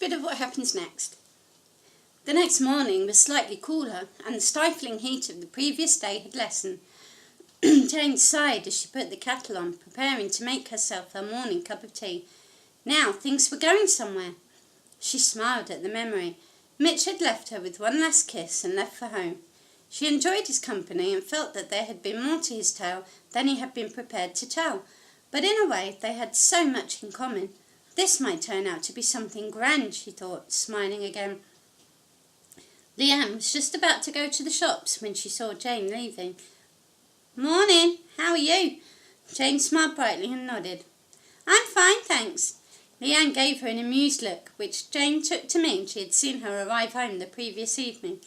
bit of what happens next. The next morning was slightly cooler, and the stifling heat of the previous day had lessened. Jane sighed as she put the kettle on, preparing to make herself her morning cup of tea. Now things were going somewhere. She smiled at the memory. Mitch had left her with one last kiss and left for home. She enjoyed his company and felt that there had been more to his tale than he had been prepared to tell. But in a way they had so much in common. This might turn out to be something grand, she thought, smiling again. Leanne was just about to go to the shops when she saw Jane leaving. "Morning, how are you?" Jane smiled brightly and nodded. "I'm fine, thanks." Leanne gave her an amused look, which Jane took to mean she had seen her arrive home the previous evening.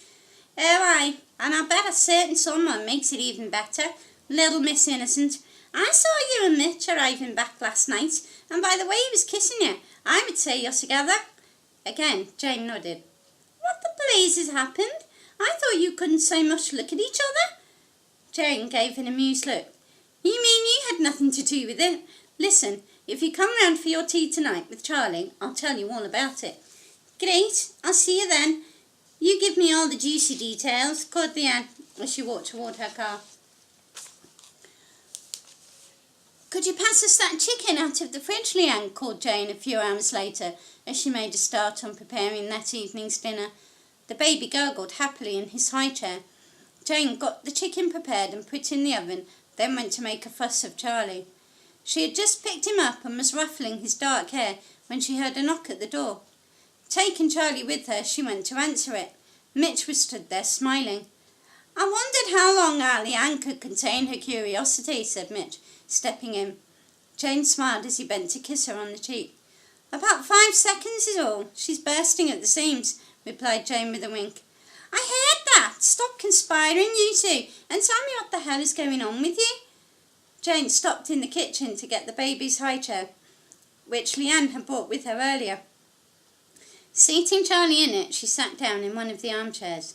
"Oh, aye, and I bet a certain someone makes it even better. Little Miss Innocent. I saw you and Mitch arriving back last night, and by the way he was kissing you, I would say you're together." Again, Jane nodded. "What the blazes happened? I thought you couldn't so much look at each other." Jane gave an amused look. "You mean you had nothing to do with it? Listen, if you come round for your tea tonight with Charlie, I'll tell you all about it." "Great, I'll see you then. You give me all the juicy details," called Leanne as she walked toward her car. "Could you pass us that chicken out of the fridge, Leanne?" called Jane a few hours later as she made a start on preparing that evening's dinner. The baby gurgled happily in his high chair. Jane got the chicken prepared and put in the oven, then went to make a fuss of Charlie. She had just picked him up and was ruffling his dark hair when she heard a knock at the door. Taking Charlie with her, she went to answer it. Mitch was stood there smiling. "I wondered how long our Leanne could contain her curiosity," said Mitch, stepping in. Jane smiled as he bent to kiss her on the cheek. "About 5 seconds is all. She's bursting at the seams," replied Jane with a wink. "I heard that. Stop conspiring, you two, and tell me what the hell is going on with you." Jane stopped in the kitchen to get the baby's high chair, which Leanne had brought with her earlier. Seating Charlie in it, she sat down in one of the armchairs.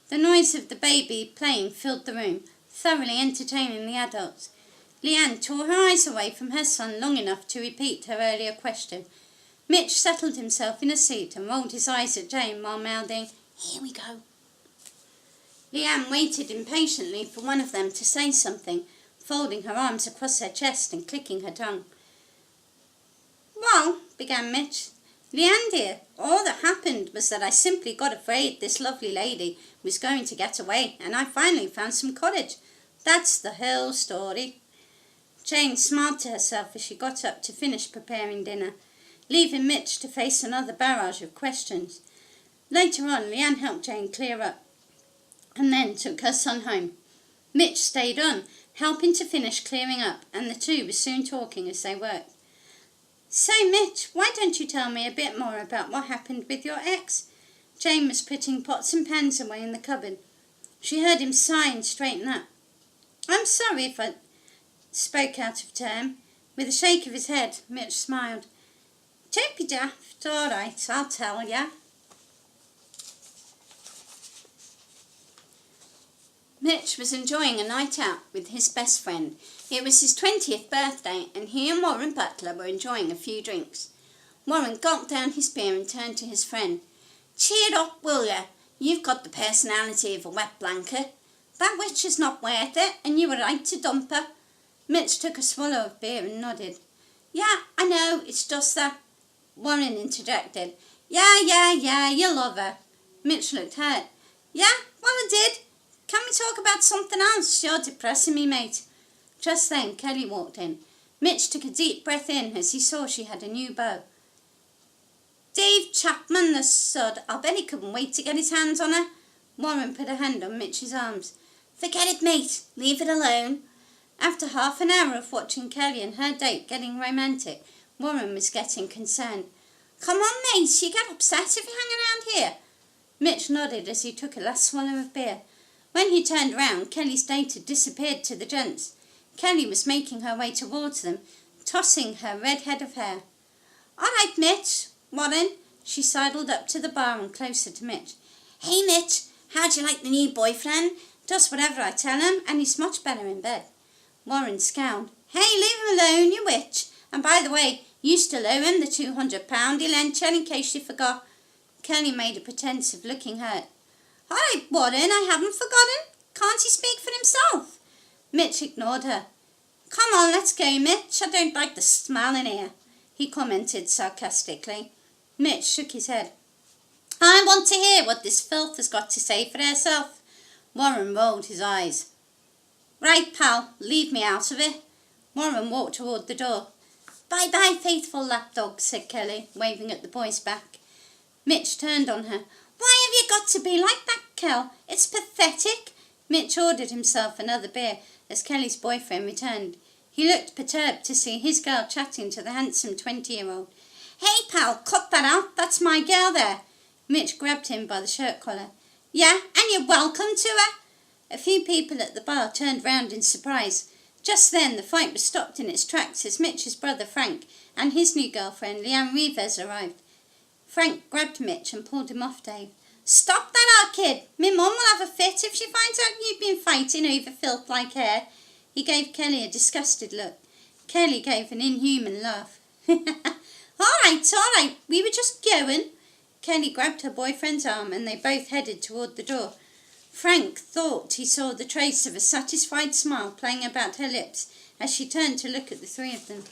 The noise of the baby playing filled the room, thoroughly entertaining the adults. Leanne tore her eyes away from her son long enough to repeat her earlier question. Mitch settled himself in a seat and rolled his eyes at Jane while mouthing, "Here we go." Leanne waited impatiently for one of them to say something, folding her arms across her chest and clicking her tongue. "Well," began Mitch, "Leanne dear, all that happened was that I simply got afraid this lovely lady was going to get away, and I finally found some cottage. That's the whole story." Jane smiled to herself as she got up to finish preparing dinner, leaving Mitch to face another barrage of questions. Later on, Leanne helped Jane clear up, and then took her son home. Mitch stayed on, helping to finish clearing up, and the two were soon talking as they worked. "So, Mitch, why don't you tell me a bit more about what happened with your ex?" Jane was putting pots and pans away in the cupboard. She heard him sigh and straighten up. "I'm sorry if I spoke out of turn." With a shake of his head, Mitch smiled. "Don't be daft. All right, I'll tell ya." Mitch was enjoying a night out with his best friend. It was his 20th birthday, and he and Warren Butler were enjoying a few drinks. Warren gulped down his beer and turned to his friend. "Cheer up, will ya? You've got the personality of a wet blanket. That witch is not worth it, and you were right to dump her." Mitch took a swallow of beer and nodded. "Yeah, I know, it's just that—" Warren interjected. Yeah, you love her." Mitch looked hurt. "Yeah, well I did. Can we talk about something else? You're depressing me, mate." Just then Kelly walked in. Mitch took a deep breath in as he saw she had a new beau. "Dave Chapman, the sod. I'll bet he couldn't wait to get his hands on her." Warren put a hand on Mitch's arms. "Forget it, mate. Leave it alone." After half an hour of watching Kelly and her date getting romantic, Warren was getting concerned. "Come on, mate. You get upset if you hang around here." Mitch nodded as he took a last swallow of beer. When he turned round, Kelly's date had disappeared to the gents. Kelly was making her way towards them, tossing her red head of hair. "All right, Mitch. Warren." She sidled up to the bar and closer to Mitch. "Hey, Mitch, how'd you like the new boyfriend? Does whatever I tell him, and he's much better in bed." Warren scowled. "Hey, leave him alone, you witch. And by the way, You still owe him the £200 he lent you, in case you forgot. Kelly made a pretence of looking hurt. I wouldn't, I haven't forgotten. Can't he speak for himself? Mitch ignored her. Come on, let's go, Mitch. I don't like the smell in here, he commented sarcastically. Mitch shook his head. I want to hear what this filth has got to say for herself. Warren rolled his eyes. Right, pal, leave me out of it. Warren walked toward the door. Bye-bye, faithful lapdog, said Kelly, waving at the boy's back. Mitch turned on her. Why have you got to be like that, Kel? It's pathetic. Mitch ordered himself another beer as Kelly's boyfriend returned. He looked perturbed to see his girl chatting to the handsome 20-year-old. Hey, pal, cut that out. That's my girl there. Mitch grabbed him by the shirt collar. Yeah, and you're welcome to her. A few people at the bar turned round in surprise. Just then, the fight was stopped in its tracks as Mitch's brother Frank and his new girlfriend, Leanne Rivers, arrived. Frank grabbed Mitch and pulled him off Dave. Stop that out, kid. Me mum will have a fit if she finds out you've been fighting over filth like her. He gave Kelly a disgusted look. Kelly gave an inhuman laugh. All right, we were just going. Kelly grabbed her boyfriend's arm and they both headed toward the door. Frank thought he saw the trace of a satisfied smile playing about her lips as she turned to look at the three of them.